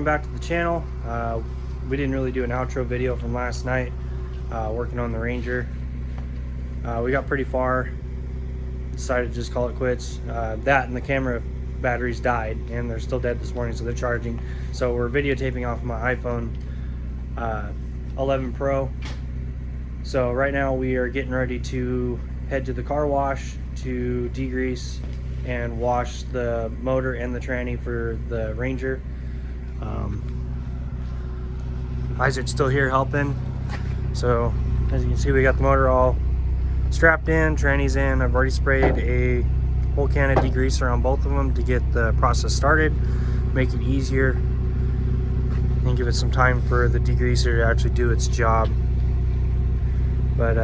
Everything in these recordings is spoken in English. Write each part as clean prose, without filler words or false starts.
welcome back to the channel. We didn't really do an outro video from last night, working on the Ranger. We got pretty far, decided to just call it quits. That and the camera batteries died, and they're still dead this morning, so they're charging. So we're videotaping off my iPhone 11 Pro. So right now we are getting ready to head to the car wash to degrease and wash the motor and the tranny for the Ranger. Isaac's still here helping. So as you can see, we got the motor all strapped in, tranny's in. I've already sprayed a whole can of degreaser on both of them to get the process started, make it easier, and give it some time for the degreaser to actually do its job. But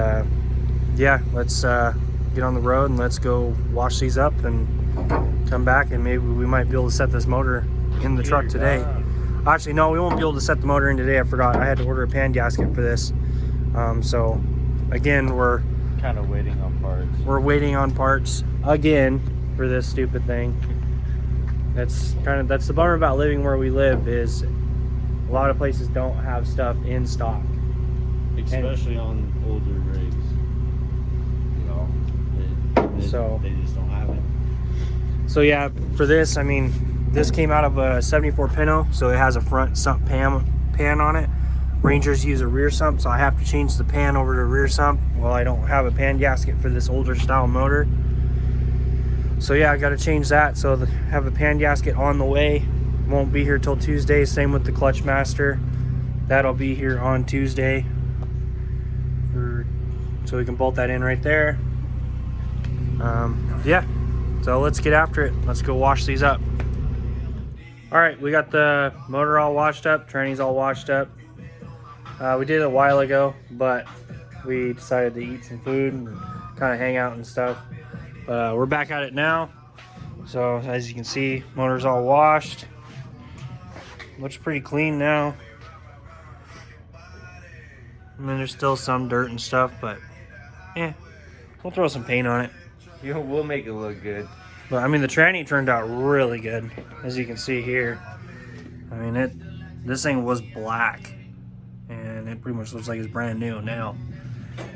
yeah, let's get on the road and let's go wash these up and come back, and maybe we might be able to set this motor in the truck today. Actually, no, we won't be able to set the motor in today. I forgot. I had to order a pan gasket for this. So again, we're kind of waiting on parts. We're waiting on parts again for this stupid thing. That's the bummer about living where we live, is a lot of places don't have stuff in stock. Especially on older rigs, you know, they just don't have it. So yeah, for this, I mean, this came out of a 74 Pinto, so it has a front sump pan on it. Rangers use a rear sump, so I have to change the pan over to a rear sump. Well, I don't have a pan gasket for this older style motor. So yeah, I got to change that. So have a pan gasket on the way. Won't be here till Tuesday. Same with the clutch master. That'll be here on Tuesday. So we can bolt that in right there. Yeah, so let's get after it. Let's go wash these up. All right, we got the motor all washed up, tranny's all washed up. We did it a while ago, but we decided to eat some food and kind of hang out and stuff. But we're back at it now. So as you can see, motor's all washed. Looks pretty clean now. I mean, there's still some dirt and stuff, but yeah, we'll throw some paint on it. Yeah, we'll make it look good. But I mean, the tranny turned out really good, as you can see here. I mean, this thing was black, and it pretty much looks like it's brand new now.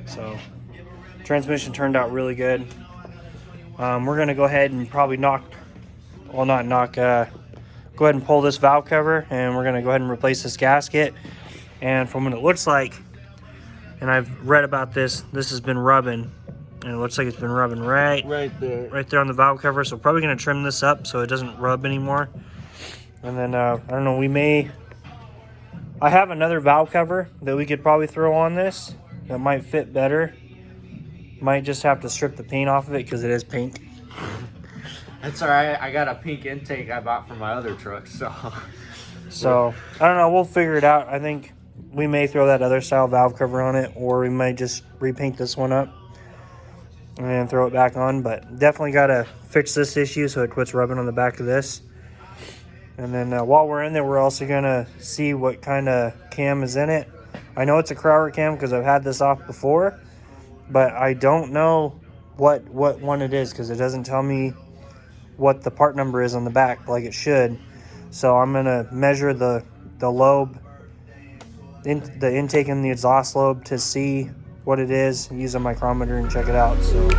So transmission turned out really good. We're gonna go ahead and probably go ahead and pull this valve cover, and we're gonna go ahead and replace this gasket. And from what it looks like, and I've read about this has been rubbing, and it looks like it's been rubbing right there on the valve cover. So probably gonna trim this up so it doesn't rub anymore. And then I don't know, I have another valve cover that we could probably throw on this that might fit better. Might just have to strip the paint off of it because it is pink. That's all right. I got a pink intake I bought from my other truck, so I don't know, we'll figure it out. I think we may throw that other style valve cover on it, or we might just repaint this one up and throw it back on. But definitely got to fix this issue so it quits rubbing on the back of this. And then while we're in there, we're also going to see what kind of cam is in it. I know it's a Crowder cam because I've had this off before, but I don't know what one it is because it doesn't tell me what the part number is on the back like it should. So I'm going to measure the lobe, the intake and the exhaust lobe to see what it is, use a micrometer and check it out. So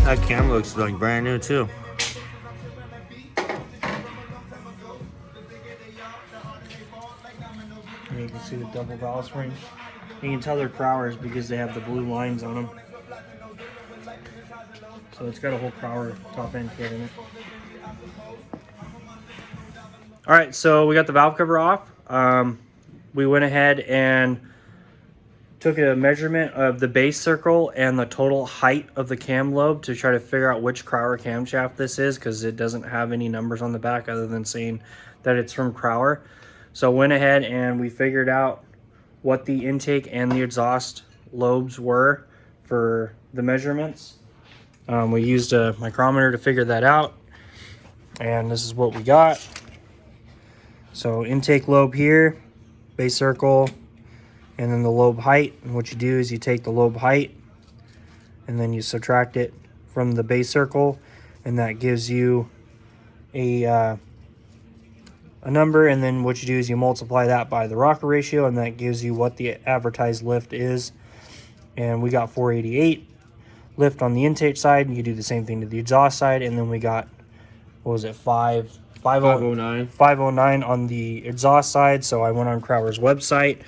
that cam looks like brand new too. and you can see the double valve spring. You can tell they're Crowders because they have the blue lines on them. So it's got a whole Crowder top end kit in it. All right, so we got the valve cover off. We went ahead and took a measurement of the base circle and the total height of the cam lobe to try to figure out which Crower camshaft this is, because it doesn't have any numbers on the back other than saying that it's from Crower. So went ahead and we figured out what the intake and the exhaust lobes were for the measurements. We used a micrometer to figure that out, and this is what we got. So intake lobe here, base circle, and then the lobe height. And what you do is you take the lobe height and then you subtract it from the base circle, and that gives you a number. And then what you do is you multiply that by the rocker ratio, and that gives you what the advertised lift is. And we got 488 lift on the intake side, and you do the same thing to the exhaust side. And then we got, what was it, 509 on the exhaust side. So I went on Crower's website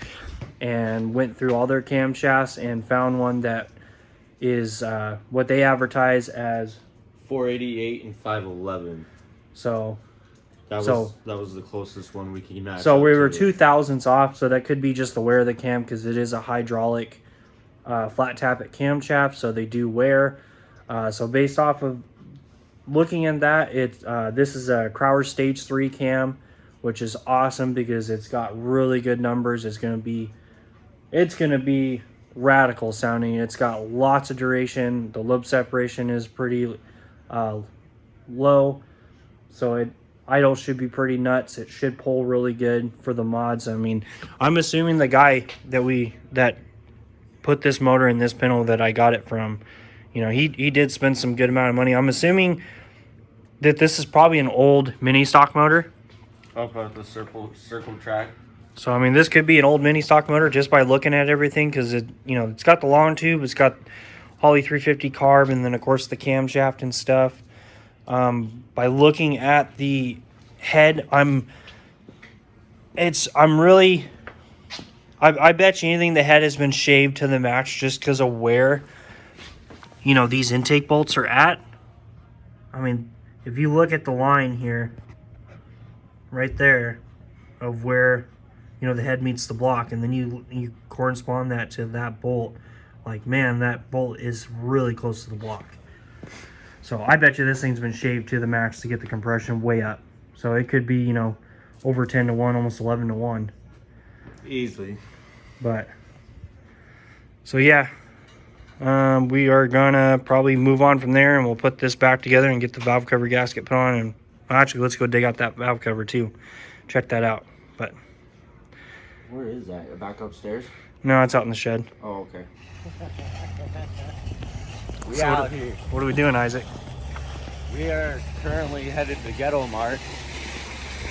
and went through all their camshafts and found one that is what they advertise as 488 and 511. So that was the closest one we could match. So we were 2 thousandths off. So that could be just the wear of the cam, because it is a hydraulic flat tappet camshaft, so they do wear. So based off of looking at that, this is a Crower Stage 3 cam, which is awesome because it's got really good numbers. It's gonna be radical sounding. It's got lots of duration. The lobe separation is pretty low, so idle should be pretty nuts. It should pull really good for the mods. I mean, I'm assuming the guy that put this motor in this pintle that I got it from, he did spend some good amount of money. I'm assuming that this is probably an old Ministock motor. Up at the circle track. So I mean, this could be an old Ministock motor just by looking at everything, because it's got the long tube, it's got Holley 350 carb, and then of course the camshaft and stuff. By looking at the head, I bet you anything the head has been shaved to the max just because of where, these intake bolts are at. I mean, if you look at the line here, right there, of where, the head meets the block, and then you correspond that to that bolt, like, man, that bolt is really close to the block. So I bet you this thing's been shaved to the max to get the compression way up. So it could be, over 10 to 1, almost 11 to 1. Easily. But so yeah, we are gonna probably move on from there, and we'll put this back together and get the valve cover gasket put on. And actually, let's go dig out that valve cover too, check that out. But where is that? Back upstairs? No, it's out in the shed. Oh, okay. So out here. What are we doing, Isaac? We are currently headed to Ghetto Mart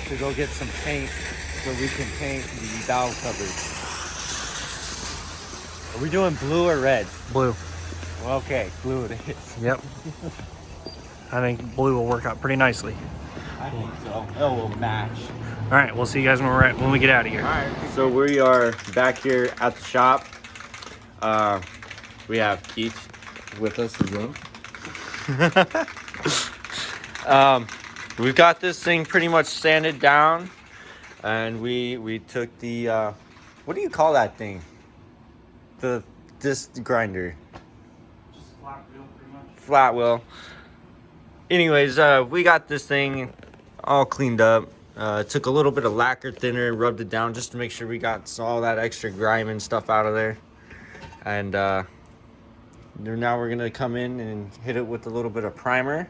to go get some paint so we can paint the valve covers. Are we doing blue or red? Blue. Well, okay, blue it is. Yep. I think blue will work out pretty nicely. I think so. It will match. All right, we'll see you guys when we get out of here. All right. So we are back here at the shop. We have Keith with us again. We've got this thing pretty much sanded down, and we took the what do you call that thing? The disc grinder. Just flat wheel, pretty much. Flat wheel. Anyways, we got this thing all cleaned up. Took a little bit of lacquer thinner and rubbed it down just to make sure we got all that extra grime and stuff out of there. And now we're gonna come in and hit it with a little bit of primer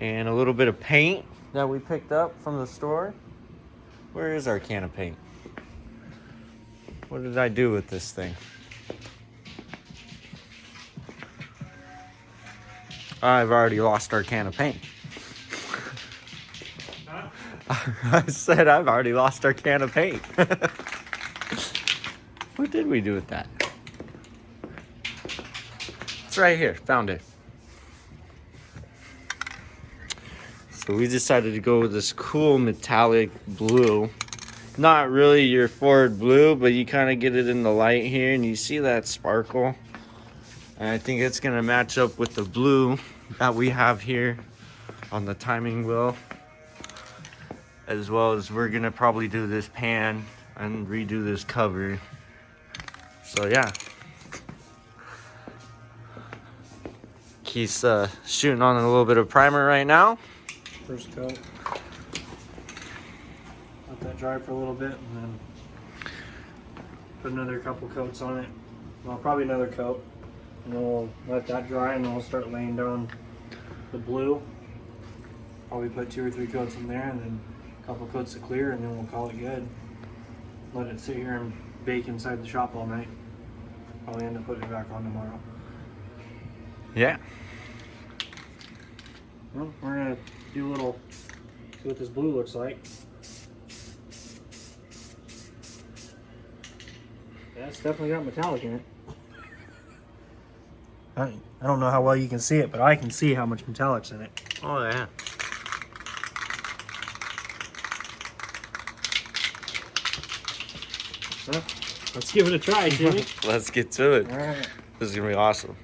and a little bit of paint that we picked up from the store. Where is our can of paint? What did I do with this thing? I've already lost our can of paint. I said I've already lost our can of paint. What did we do with that? It's right here. Found it. So we decided to go with this cool metallic blue. Not really your Ford blue, but you kind of get it in the light here and you see that sparkle. And I think it's going to match up with the blue that we have here on the timing wheel. As well as we're going to probably do this pan and redo this cover. So yeah, he's shooting on a little bit of primer right now. First coat. Let that dry for a little bit, and then put another couple coats on it. Well, probably another coat, and then we'll let that dry, and then we'll start laying down the blue. Probably put 2 or 3 coats in there, and then a couple coats of clear, and then we'll call it good. Let it sit here and bake inside the shop all night. Probably end up putting it back on tomorrow. Yeah. Well, we're gonna do a little, see what this blue looks like. Yeah, it's definitely got metallic in it. I don't know how well you can see it, but I can see how much metallic's in it. Oh yeah. Huh? Let's give it a try, Jimmy. Let's get to it. All right. This is gonna be awesome.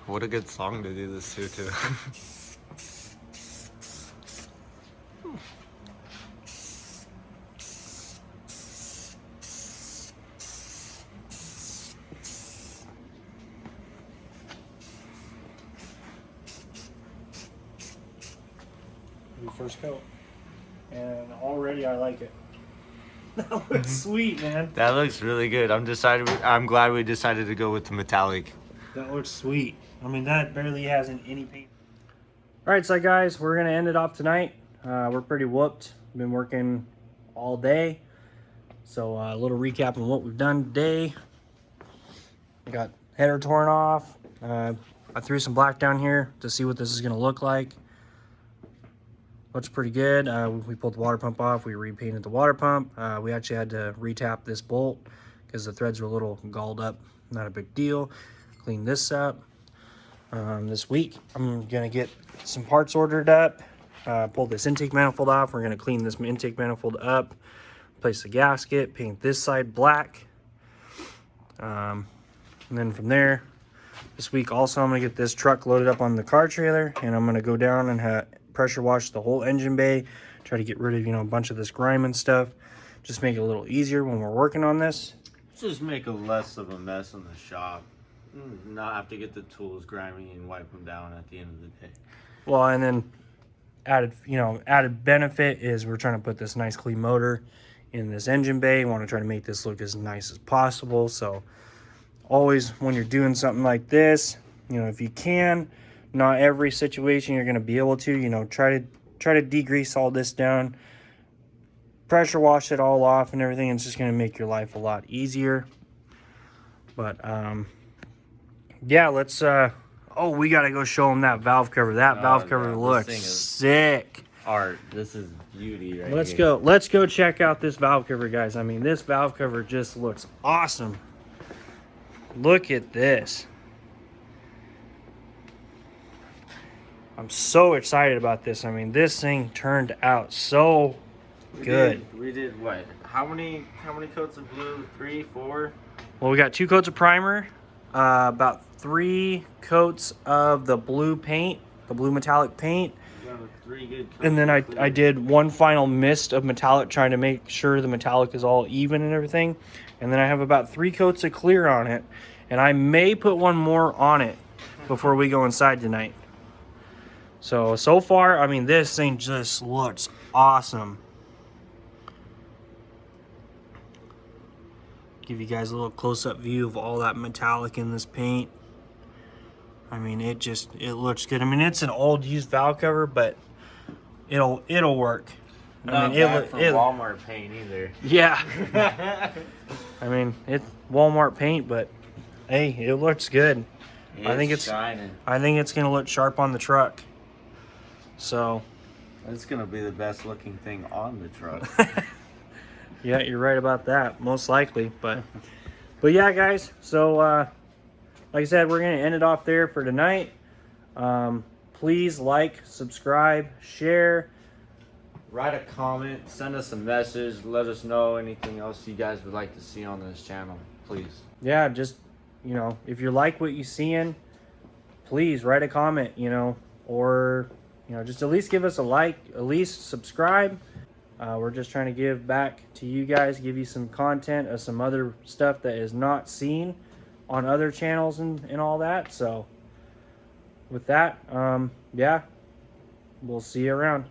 What a good song to do this to, too. First coat, and already I like it. That looks sweet, man. That looks really good. I'm glad we decided to go with the metallic. That looks sweet. I mean, that barely has any paint. All right, so guys, we're gonna end it off tonight. We're pretty whooped. Been working all day, so a little recap on what we've done today. We got header torn off. I threw some black down here to see what this is gonna look like. Looks pretty good. We pulled the water pump off. We repainted the water pump. We actually had to retap this bolt because the threads were a little galled up. Not a big deal. Clean this up. This week, I'm going to get some parts ordered up. Pull this intake manifold off. We're going to clean this intake manifold up. Replace the gasket. Paint this side black. And then from there, this week also, I'm going to get this truck loaded up on the car trailer. And I'm going to go down and pressure wash the whole engine bay, try to get rid of, a bunch of this grime and stuff. Just make it a little easier when we're working on this. Just make a less of a mess in the shop. Not have to get the tools grimy and wipe them down at the end of the day. Well, and then added benefit is we're trying to put this nice clean motor in this engine bay. We want to try to make this look as nice as possible. So always when you're doing something like this, if you can, not every situation you're going to be able to, try to degrease all this down, pressure wash it all off and everything. It's just going to make your life a lot easier. But yeah, let's we got to go show them that valve cover. That valve cover looks sick. Art. This is beauty right Let's here. let's go check out this valve cover, guys. I mean, this valve cover just looks awesome. Look at this. I'm so excited about this. I mean, this thing turned out so good. We did what? How many coats of blue? 3, 4? Well, we got 2 coats of primer, about 3 coats of the blue paint, the blue metallic paint. You got 3 good coats. And then I did one final mist of metallic, trying to make sure the metallic is all even and everything. And then I have about 3 coats of clear on it. And I may put one more on it before we go inside tonight. So far, I mean, this thing just looks awesome. Give you guys a little close-up view of all that metallic in this paint. I mean, it looks good. I mean, it's an old used valve cover, but it'll work. Not bad for Walmart paint either. Yeah. I mean, it's Walmart paint, but hey, it looks good. I think it's shining. I think it's gonna look sharp on the truck. So it's gonna be the best looking thing on the truck. yeah, you're right about that, most likely. But yeah, guys. So like I said, we're gonna end it off there for tonight. Please like, subscribe, share, write a comment, send us a message, let us know anything else you guys would like to see on this channel, please. Yeah, just if you like what you're seeing, please write a comment, you know, or, you know, just at least give us a like, at least subscribe. We're just trying to give back to you guys, give you some content of some other stuff that is not seen on other channels and all that. So with that, yeah, we'll see you around.